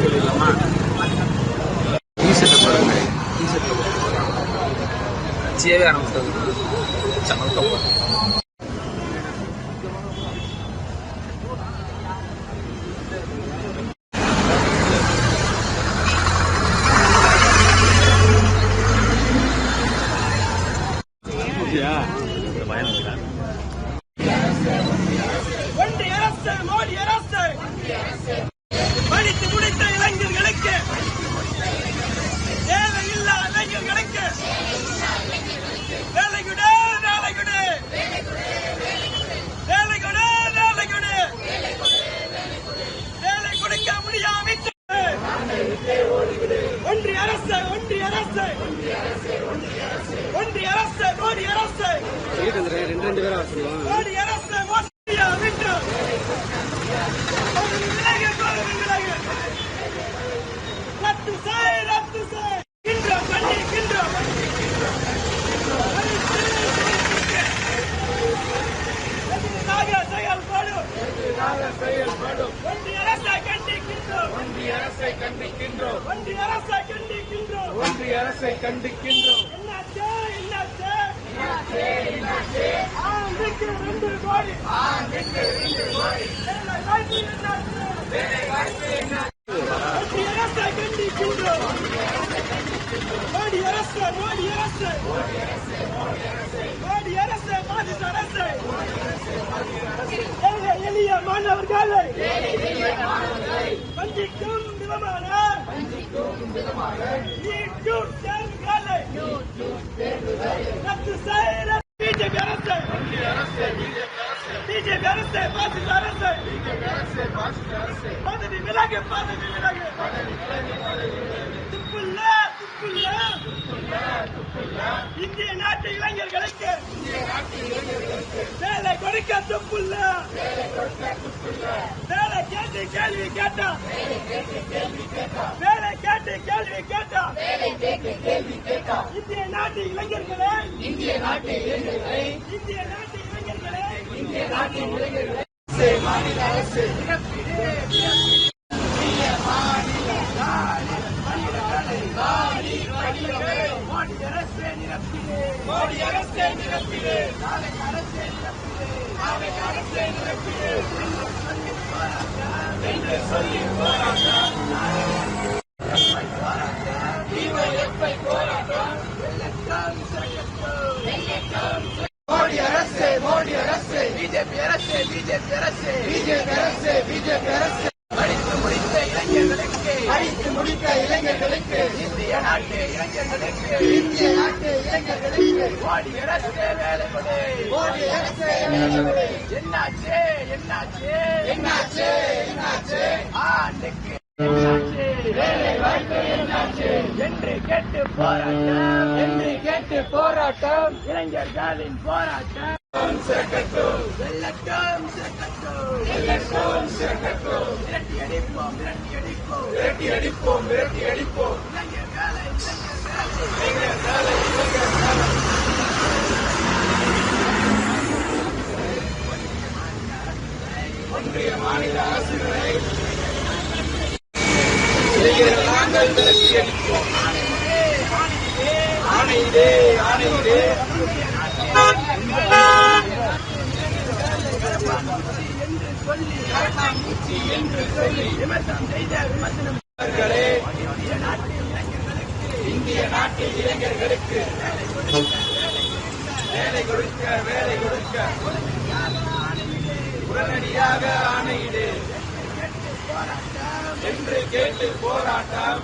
சொல்லிடலாமா? டிஷர்ட்டை பாருங்க, டிஷர்ட்டில் கட்சியாகவே ஆரம்பிச்சது சமர்க்கப்பா. ஒன்றிய அரசு, மோடி அரசு படித்து முடித்த இளைஞர்களுக்கு, தேவையில்லா இளைஞர்களுக்கு வேலை கொடு, வேலை கொடு, வேலை கொடு, வேலை கொடு, வேலை கொடுக்க முடியாவிட்டு ஒன்றிய அரசு, ஒன்றிய அரசு, ஒன்றிய அரசு, மோடி அரசு, மோடி அரசு விட்டு ரத்து செய், ரத்து செய், கின்றோம், கண்டிக்கின்றோம். செயல்படும் ஒன்றிய அரசை கண்டிக்கின்றோம், ஒன்றிய அரசை கண்டிக்கின்றோம், ஒன்றிய அரசை கண்டிக்கின்றோம், ஒன்றிய அரசை கண்டிக்கின்றோம். என்னாச்சு, என்னாச்சு, என்னாச்சு, என்னாச்சு? ஆண்டுக்கு 2 கோடி, ஆண்டுக்கு 2 கோடி வேலை வாய்ப்பு என்னாச்சு, வேலை வாய்ப்பு என்னாச்சு? ஒன்றிய அரசை கண்டிக்கின்றோம், மோடி அரசு, மோடி அரசு, மோடி அரசு, பாஜக அரசு, எளிய மாணவர்களை வஞ்சிக்கும் விதமான நீட்டும் தேர்வுகளை ரத்து செய்த பிஜேபி அரசு, பிஜேபி அரசு, பாஜக அரசு, பதவி விலகு, பதவி விலகு, துப்புள்ள, துப்புள்ள, இந்திய நாட்டு இளைஞர்களுக்கு வேலை கொடுக்க துப்புள்ள, வேலை கேட்டு கேள்வி கேட்டா, வேலை கேட்டு கேள்வி கேட்டா, இந்திய நாட்டு இளைஞர்களை, இந்திய நாட்டு இளைஞர்களை, இந்திய நாட்டு இளைஞர்களை, இந்திய நாட்டு இளைஞர்களை மாநில அரசு மோடி அரசே நிரப்பிடு, மோடி அரசே நிரப்பிடு, நாளை அரசே நிரப்பிடு, நாளை அரசே நிரப்பிடு என்று சொல்லி போராட்டம், டிஒய்எஃப்ஐ போராட்டம், வெள்ளக்காம் செய்யட்டும், வெள்ளக்காம். மோடி அரசு, மோடி அரசு, பிஜேபி அரசு, பிஜேபி அரசு, பிஜேபி அரசு, பிஜேபி அரசு படித்து முடித்த இளைஞர்களுக்கு, படித்து முடித்த இளைஞர்களுக்கு, இந்திய நாட்டு இளைஞர்களுக்கு, இந்திய நாட்டு இளைஞர்களுக்கு மோடி அரசு வேலை கொடு, மோடி அரசு வேலை கொடு. என்னாச்சு, என்னாச்சு, என்னாச்சு, என்னாச்சு? ஆண்டுக்கு என்னாச்சு, வேலை வாய்ப்பு என்னாச்சு என்று கேட்டு போராட்டம், என்று கேட்டு போராட்டம், இளைஞர்களின் போராட்டம் சிறக்கட்டும், வெள்ளட்டும் சிறக்கட்டும், வெள்ளட்டும் சிறக்கட்டும். விரட்டி அடிப்போம், விரட்டி அடிப்போம், விரட்டி அடிப்போம், விரட்டி அடிப்போம். இளைஞர்களை, இளைஞர்களை, இளைஞர்களை. ஒன்றிய மாநில அரசுகளை இளைஞர்கள் நாங்கள் விரட்டி அடிப்போம். ஆணையிலே, ஆணையிலே என்று சொல்லி விமர்சனம் செய்த விமர்சனங்களே, இந்திய நாட்டு இளைஞர்களுக்கு வேலை கொடுக்க, வேலை கொடுக்க உடனடியாக ஆணையிடு என்று கேட்டு போராட்டம்